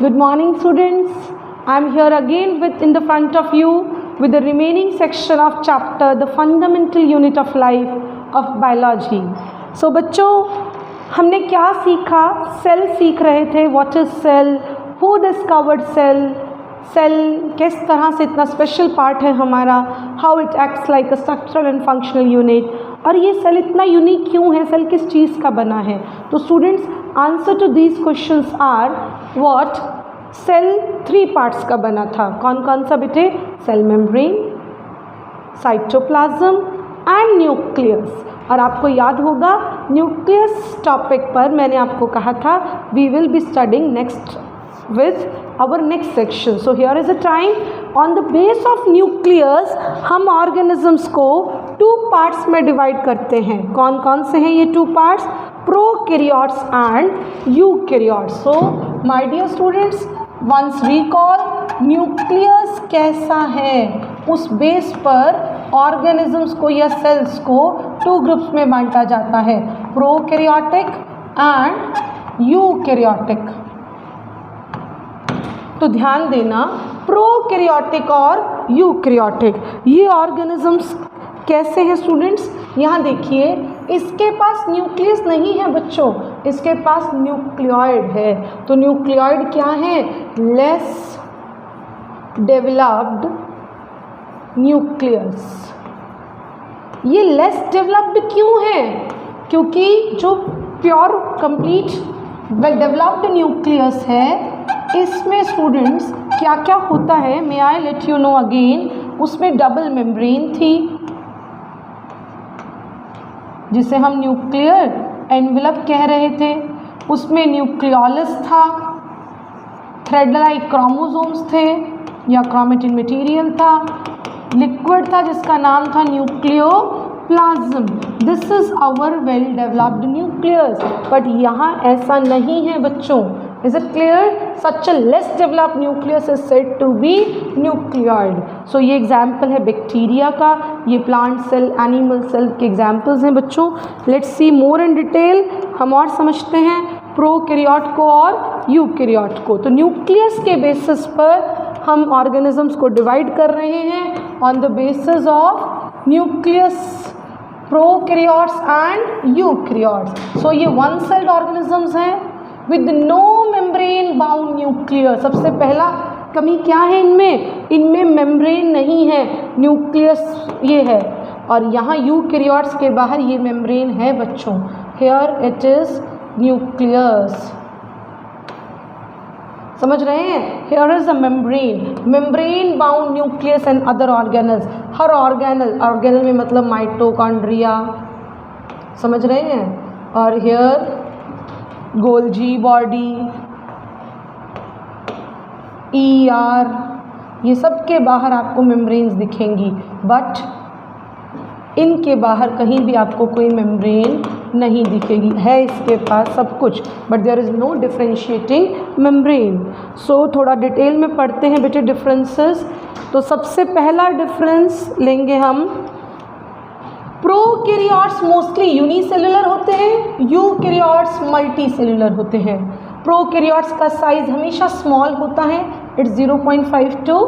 Good morning, students. I am here again in the front of you with the remaining section of chapter the fundamental unit of life of biology. So बच्चों, हमने क्या सीखा? Cell सीख रहे थे. What is cell? Who discovered cell? Cell किस तरह से इतना स्पेशल पार्ट है हमारा. How it acts like a structural and functional unit. और ये सेल इतना यूनिक क्यों है? सेल किस चीज़ का बना है? तो students, answer to these questions are what. Cell 3 parts का बना था. कौन कौन सा बेटे? Cell membrane, cytoplasm and nucleus. और आपको याद होगा न्यूक्लियस टॉपिक पर मैंने आपको कहा था we will be studying next with our next section. So here is a time on the base of nucleus हम organisms को 2 parts में divide करते हैं. कौन कौन से हैं ये 2 parts? Prokaryotes and eukaryotes. So my dear students, once recall nucleus कैसा है, उस बेस पर organisms को या cells को 2 groups में बांटा जाता है, prokaryotic and eukaryotic. तो ध्यान देना, प्रोकैरियोटिक और यूकैरियोटिक ये ऑर्गेनिजम्स कैसे हैं स्टूडेंट्स? यहाँ देखिए, इसके पास न्यूक्लियस नहीं है बच्चों, इसके पास न्यूक्लियोइड है. तो न्यूक्लियोइड क्या है? Less developed nucleus. ये लेस डेवलप्ड क्यों है? क्योंकि जो pure complete well developed nucleus है इसमें स्टूडेंट्स क्या क्या होता है, may I let you know again. उसमें डबल मेम्ब्रेन थी जिसे हम न्यूक्लियर एनवेलप कह रहे थे. उसमें न्यूक्लियोलस था, थ्रेड लाइक क्रोमोसोम्स थे या क्रोमेटिन मटेरियल था, लिक्विड था जिसका नाम था nucleoplasm. This is our well developed nucleus. But यहाँ ऐसा नहीं है बच्चों. Is it clear? Such a less developed nucleus is said to be nucleoid. So ये example है बैक्टीरिया का, ये प्लांट सेल, एनिमल सेल के एग्जाम्पल्स हैं बच्चों. Let's see more in detail. हम और समझते हैं प्रोकैरियोट को और यूकैरियोट को. तो न्यूक्लियस के बेसिस पर हम ऑर्गेनिजम्स को डिवाइड कर रहे हैं on the basis of nucleus, prokaryotes and eukaryotes. So ये वन सेल्ड ऑर्गेनिजम्स हैं with no membrane bound nucleus. सबसे पहला कमी क्या है इनमें? इनमें मेम्ब्रेन नहीं है, न्यूक्लियस ये है. और यहाँ यूकैरियोट्स के बाहर ये मेम्ब्रेन है बच्चों. here it is nucleus. समझ रहे हैं? here is a membrane bound nucleus and other organelles. Her organelle में मतलब माइटोकॉन्ड्रिया, समझ रहे हैं? और here गोल्जी बॉडी, ER, ये सब के बाहर आपको मेम्ब्रेन्स दिखेंगी. बट इनके बाहर कहीं भी आपको कोई मेम्ब्रेन नहीं दिखेगी. है इसके पास सब कुछ, but there is no differentiating membrane. So थोड़ा डिटेल में पढ़ते हैं बेटे डिफरेंसेस. तो सबसे पहला डिफरेंस लेंगे हम. प्रोकैरियोट्स मोस्टली यूनिसेलुलर होते हैं, यूकैरियोट्स मल्टी सेलुलर होते हैं. प्रोकैरियोट्स का साइज हमेशा स्मॉल होता है, it's 0.5 to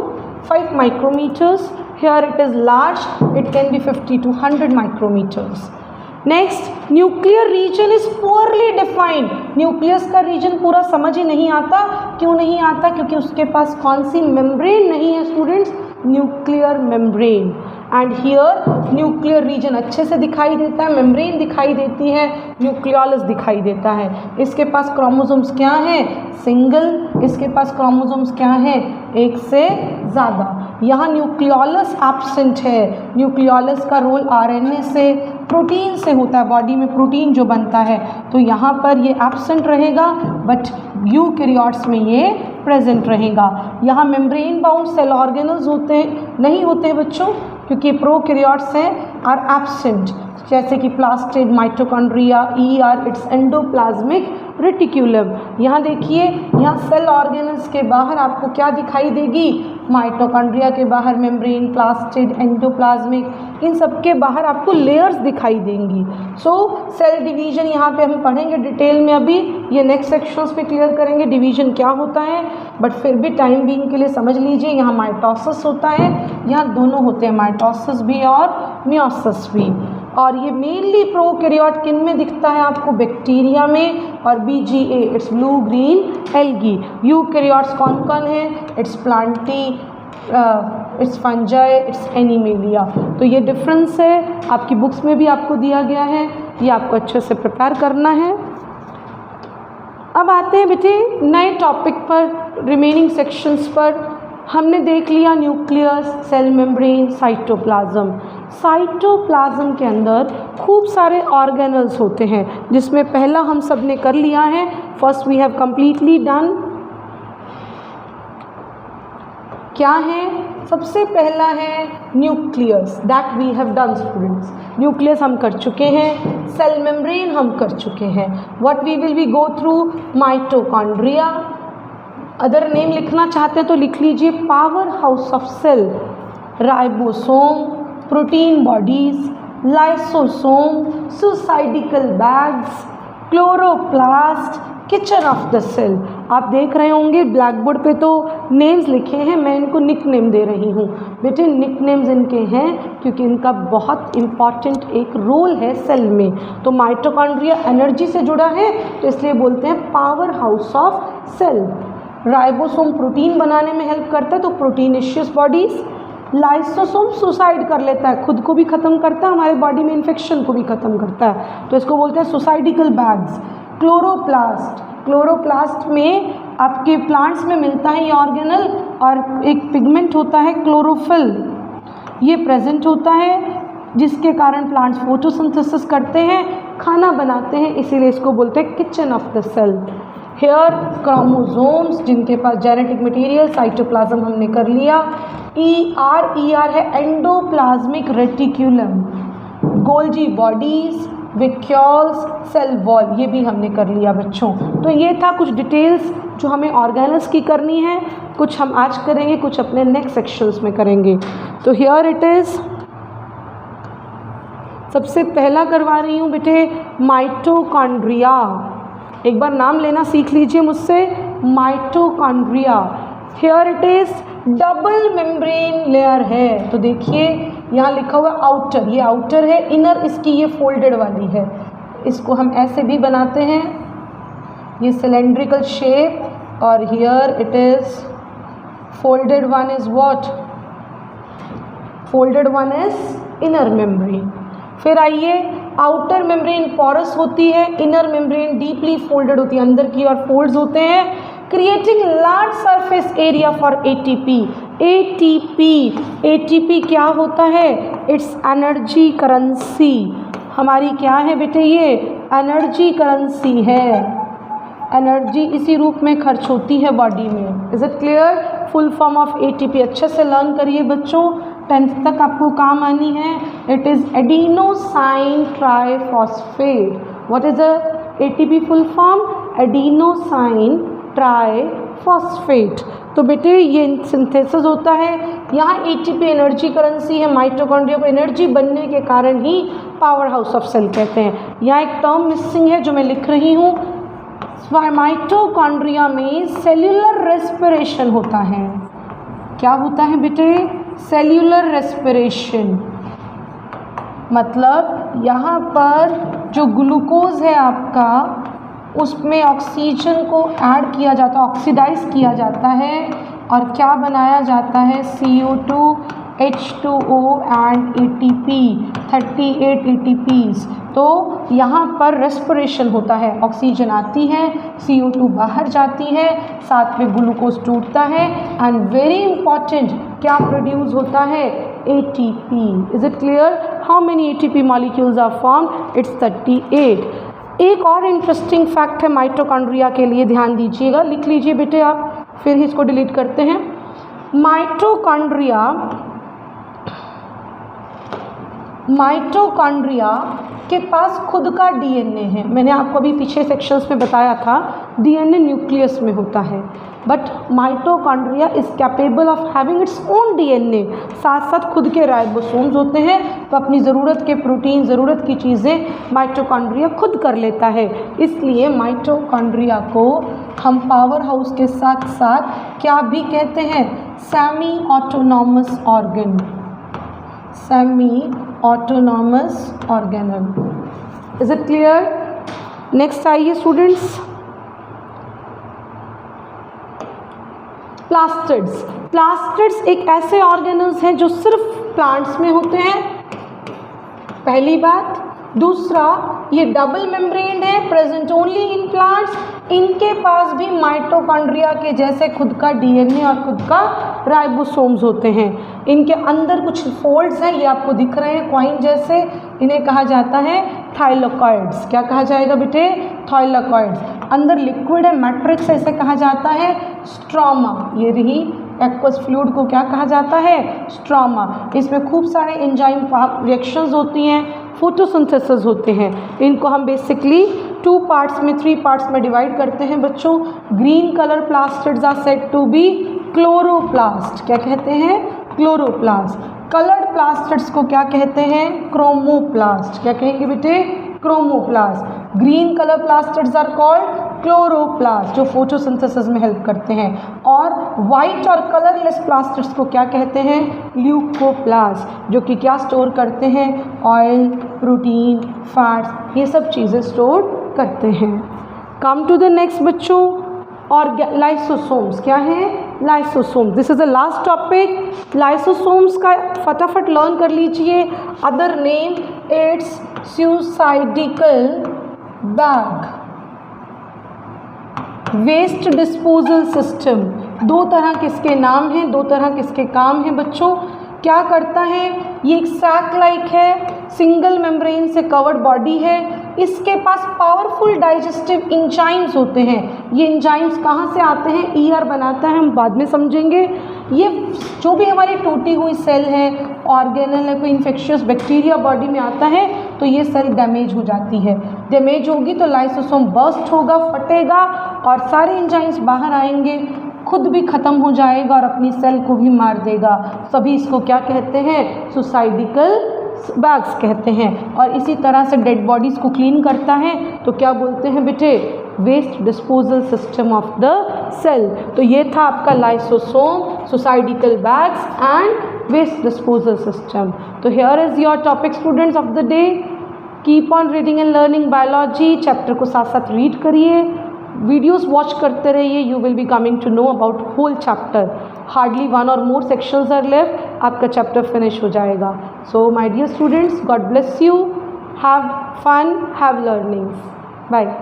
5 micrometres. Here it is large, it can be 50 to 100 micrometres. Next, nuclear region is poorly defined. Nucleus का रीजन पूरा समझ ही नहीं आता. क्यों नहीं आता? क्योंकि उसके पास कौन सी मेम्ब्रेन नहीं है students? Nuclear membrane. And here nuclear region अच्छे से दिखाई देता है, मेम्ब्रेन दिखाई देती है, न्यूक्लियोलस दिखाई देता है. इसके पास क्रोमोसोम्स क्या हैं? सिंगल. इसके पास क्रोमोसोम्स क्या हैं? एक से ज़्यादा. यहाँ न्यूक्लियोलस एब्सेंट है. न्यूक्लियोलस का रोल RNA से, प्रोटीन से होता है, बॉडी में प्रोटीन जो बनता है. तो यहाँ पर ये एब्सेंट रहेगा, बट यूकैरियोट्स में ये प्रेजेंट रहेगा. यहाँ मेम्ब्रेन बाउंड सेल ऑर्गेनल्स नहीं होते हैं बच्चों, क्योंकि प्रोकैरियोट्स हैं आर एब्सेंट, जैसे कि plastid, mitochondria, ER, it's endoplasmic reticulum. यहाँ देखिए, यहाँ सेल ऑर्गेनल्स के बाहर आपको क्या दिखाई देगी, माइटोकॉन्ड्रिया के बाहर मेम्ब्रेन, प्लास्टिड, एंडोप्लाज्मिक, इन सब के बाहर आपको लेयर्स दिखाई देंगी। सो सेल डिवीजन यहाँ पे हम पढ़ेंगे डिटेल में, अभी ये नेक्स्ट सेक्शंस पे क्लियर करेंगे डिवीजन क्या होता है, बट फिर भी टाइम बीइंग के लिए समझ लीजिए यहाँ माइटोसिस होता है, यहाँ दोनों होते हैं, माइटोसिस भी और मियोसिस भी। और ये मेनली प्रोकैरियोट किन में दिखता है आपको, बैक्टीरिया में, और BGA it's blue green algae. Eukaryotes कौन कौन है, it's Plantae, it's fungi, it's animalia. तो ये डिफरेंस है, आपकी बुक्स में भी आपको दिया गया है, ये आपको अच्छे से प्रिपेयर करना है। अब आते हैं बेटे नए टॉपिक पर, रिमेनिंग सेक्शंस पर। हमने देख लिया nucleus, cell membrane, cytoplasm. Cytoplasm के अंदर खूब सारे ऑर्गेनल्स होते हैं, जिसमें पहला हम सब ने कर लिया है, first we have completely done. क्या है, सबसे पहला है nucleus, that we have done students. Nucleus हम कर चुके हैं, सेल मेम्ब्रेन हम कर चुके हैं। What we will be go through, mitochondria, other name लिखना चाहते हैं तो लिख लीजिए, power house of cell, ribosome, protein bodies, lysosome, suicidical bags, chloroplast, kitchen of the cell. आप देख रहे होंगे ब्लैक बोर्ड पे तो नेम्स लिखे हैं, मैं इनको निक नेम दे रही हूँ बेटे, निक नेम्स इनके हैं क्योंकि इनका बहुत इम्पॉर्टेंट एक रोल है सेल में। तो माइटोकॉन्ड्रिया एनर्जी से जुड़ा है तो इसलिए बोलते हैं power house of cell. Ribosome protein बनाने में हेल्प करता है तो प्रोटीनेशियस बॉडीज। लाइसोसोम सुसाइड कर लेता है, खुद को भी ख़त्म करता है, हमारे बॉडी में इन्फेक्शन को भी ख़त्म करता है, तो इसको बोलते हैं सुसाइडिकल बैग्स। क्लोरोप्लास्ट, क्लोरोप्लास्ट में आपके प्लांट्स में मिलता है ये ऑर्गेनल, और एक पिगमेंट होता है क्लोरोफिल, ये प्रेजेंट होता है जिसके कारण प्लांट्स फोटोसिंथेसिस करते हैं, खाना बनाते हैं, इसीलिए इसको बोलते हैं kitchen of the cell. Here chromosomes जिनके पास जेनेटिक मटेरियल, साइटोप्लाज्म हमने कर लिया। ER है endoplasmic reticulum, Golgi bodies, vacuoles, cell wall, ये भी हमने कर लिया बच्चों। तो ये था कुछ डिटेल्स जो हमें ऑर्गेनल्स की करनी है, कुछ हम आज करेंगे, कुछ अपने नेक्स्ट सेक्शंस में करेंगे। तो हियर इट इज़, सबसे पहला करवा रही हूँ बेटे माइटोकॉन्ड्रिया। एक बार नाम लेना सीख लीजिए मुझसे, mitochondria. Here it is, double membrane layer है, तो देखिए यहाँ लिखा हुआ आउटर, ये आउटर है, इनर इसकी ये फोल्डेड वाली है, इसको हम ऐसे भी बनाते हैं, ये सिलेंड्रिकल शेप, और here it is folded one is what, folded one is inner membrane. फिर आइए, आउटर मेम्ब्रेन पोरस होती है, इनर मेम्ब्रेन डीपली फोल्डेड होती है, अंदर की ओर फोल्ड्स होते हैं, creating large surface area for ATP। ATP क्या होता है, इट्स एनर्जी करेंसी, हमारी क्या है बेटे, ये एनर्जी करेंसी है, एनर्जी इसी रूप में खर्च होती है बॉडी में। Is it clear, full form of ATP अच्छे से लर्न करिए बच्चों, 10th तक आपको काम आनी है। It is adenosine triphosphate. What is the ATP full form, adenosine triphosphate. तो बेटे ये सिंथेसिस होता है, यहाँ ATP एनर्जी करेंसी है, माइटोकॉन्ड्रिया को एनर्जी बनने के कारण ही पावर हाउस ऑफ सेल कहते हैं। यहाँ एक टर्म मिसिंग है जो मैं लिख रही हूँ, माइटोकॉन्ड्रिया में सेल्यूलर रेस्पिरेशन होता है। क्या होता है बेटे, सेल्यूलर रेस्पिरेशन, मतलब यहाँ पर जो ग्लूकोज है आपका, उसमें ऑक्सीजन को ऐड किया जाता है, ऑक्सीडाइज किया जाता है, और क्या बनाया जाता है, CO2, H2O and ATP, 38 ATPs। तो यहाँ पर रेस्पिरेशन होता है, ऑक्सीजन आती है, CO2 बाहर जाती है, साथ में ग्लूकोज टूटता है, एंड वेरी इंपॉर्टेंट क्या प्रोड्यूस होता है, ATP। Is it clear, how many ATP molecules are formed, it's 38। एक और इंटरेस्टिंग फैक्ट है माइटोकॉन्ड्रिया के लिए, ध्यान दीजिएगा, लिख लीजिए बेटे आप, फिर ही इसको डिलीट करते हैं। माइटोकॉन्ड्रिया के पास खुद का डीएनए है। मैंने आपको अभी पीछे सेक्शंस में बताया था डीएनए न्यूक्लियस में होता है, but mitochondria is capable of having its own DNA, साथ साथ खुद के राइबोसोम्स होते हैं, तो अपनी ज़रूरत के प्रोटीन, ज़रूरत की चीज़ें माइटोकॉन्ड्रिया खुद कर लेता है। इसलिए माइटोकॉन्ड्रिया को हम पावर हाउस के साथ साथ क्या भी कहते हैं, semi autonomous organ, semi autonomous organelle. Is it clear? Next आइए स्टूडेंट्स, प्लास्टिड्स। प्लास्टिड्स एक ऐसे ऑर्गेनल्स हैं जो सिर्फ प्लांट्स में होते हैं, पहली बात। दूसरा, ये डबल मेम्ब्रेन्ड है, प्रेजेंट ओनली इन प्लांट्स। इनके पास भी माइटोकॉन्ड्रिया के जैसे खुद का डीएनए और खुद का राइबोसोम्स होते हैं। इनके अंदर कुछ फोल्ड्स हैं, ये आपको दिख रहे हैं कॉइन जैसे, इन्हें कहा जाता है थाइलोकॉइड्स। क्या कहा जाएगा बेटे? थाइलोकॉइड्स। अंदर लिक्विड है, मैट्रिक्स ऐसे कहा जाता है स्ट्रोमा। ये रही एक्वस फ्लूइड को क्या कहा जाता है? स्ट्रोमा। इसमें खूब सारे एंजाइम रिएक्शंस होती हैं, फोटोसिंथेसिस होते हैं। इनको हम बेसिकली 2 पार्ट्स में, 3 पार्ट्स में डिवाइड करते हैं बच्चों। Green colour plastids are said to be chloroplast. क्या कहते हैं? क्लोरोप्लास्ट। कलर्ड प्लास्टिड्स को क्या कहते हैं? क्रोमोप्लास्ट। क्या कहेंगे बेटे? Chromoplast. Green colour plastids are called chloroplast, जो फोटोसिंथेसिस में हेल्प करते हैं। और वाइट और कलरलेस प्लास्टिड्स को क्या कहते हैं? ल्यूकोप्लास्ट, जो कि क्या स्टोर करते हैं? ऑयल, प्रोटीन, फैट्स, ये सब चीज़ें स्टोर करते हैं। कम टू द नेक्स्ट बच्चों, और लाइसोसोम्स। क्या है? Lysosomes. This is the last topic. Lysosomes का फटाफट लर्न कर लीजिए। Other name, it's suicidical bag, waste disposal system. 2 तरह किसके नाम हैं, 2 तरह किसके काम हैं बच्चों। क्या करता है? ये एक सैक लाइक है, सिंगल मेम्ब्रेन से कवर्ड बॉडी है। इसके पास पावरफुल डाइजेस्टिव एंजाइम्स होते हैं। ये एंजाइम्स कहाँ से आते हैं? ईआर बनाता है, हम बाद में समझेंगे। ये जो भी हमारी टूटी हुई सेल है, ऑर्गेनल है, कोई इन्फेक्शियस बैक्टीरिया बॉडी में आता है तो ये सेल डैमेज हो जाती है। डैमेज होगी तो लाइसोसोम बर्स्ट होगा, फटेगा और सारे एंजाइम्स बाहर आएंगे, खुद भी ख़त्म हो जाएगा और अपनी सेल को भी मार देगा। सभी इसको क्या कहते हैं? सुसाइडिकल बैग्स कहते हैं। और इसी तरह से डेड बॉडीज़ को क्लीन करता है तो क्या बोलते हैं बेटे? Waste disposal system of the cell. तो ये था आपका lysosome, suicidical bags and waste disposal system. तो here is your topic students of the day. Keep on reading and learning biology. Chapter को साथ साथ रीड करिए, वीडियोस वॉच करते रहिए। You will be coming to know about whole chapter. Hardly 1 और more sections are left, आपका chapter finish हो जाएगा। So my dear students, God bless you, have fun, have learnings. Bye.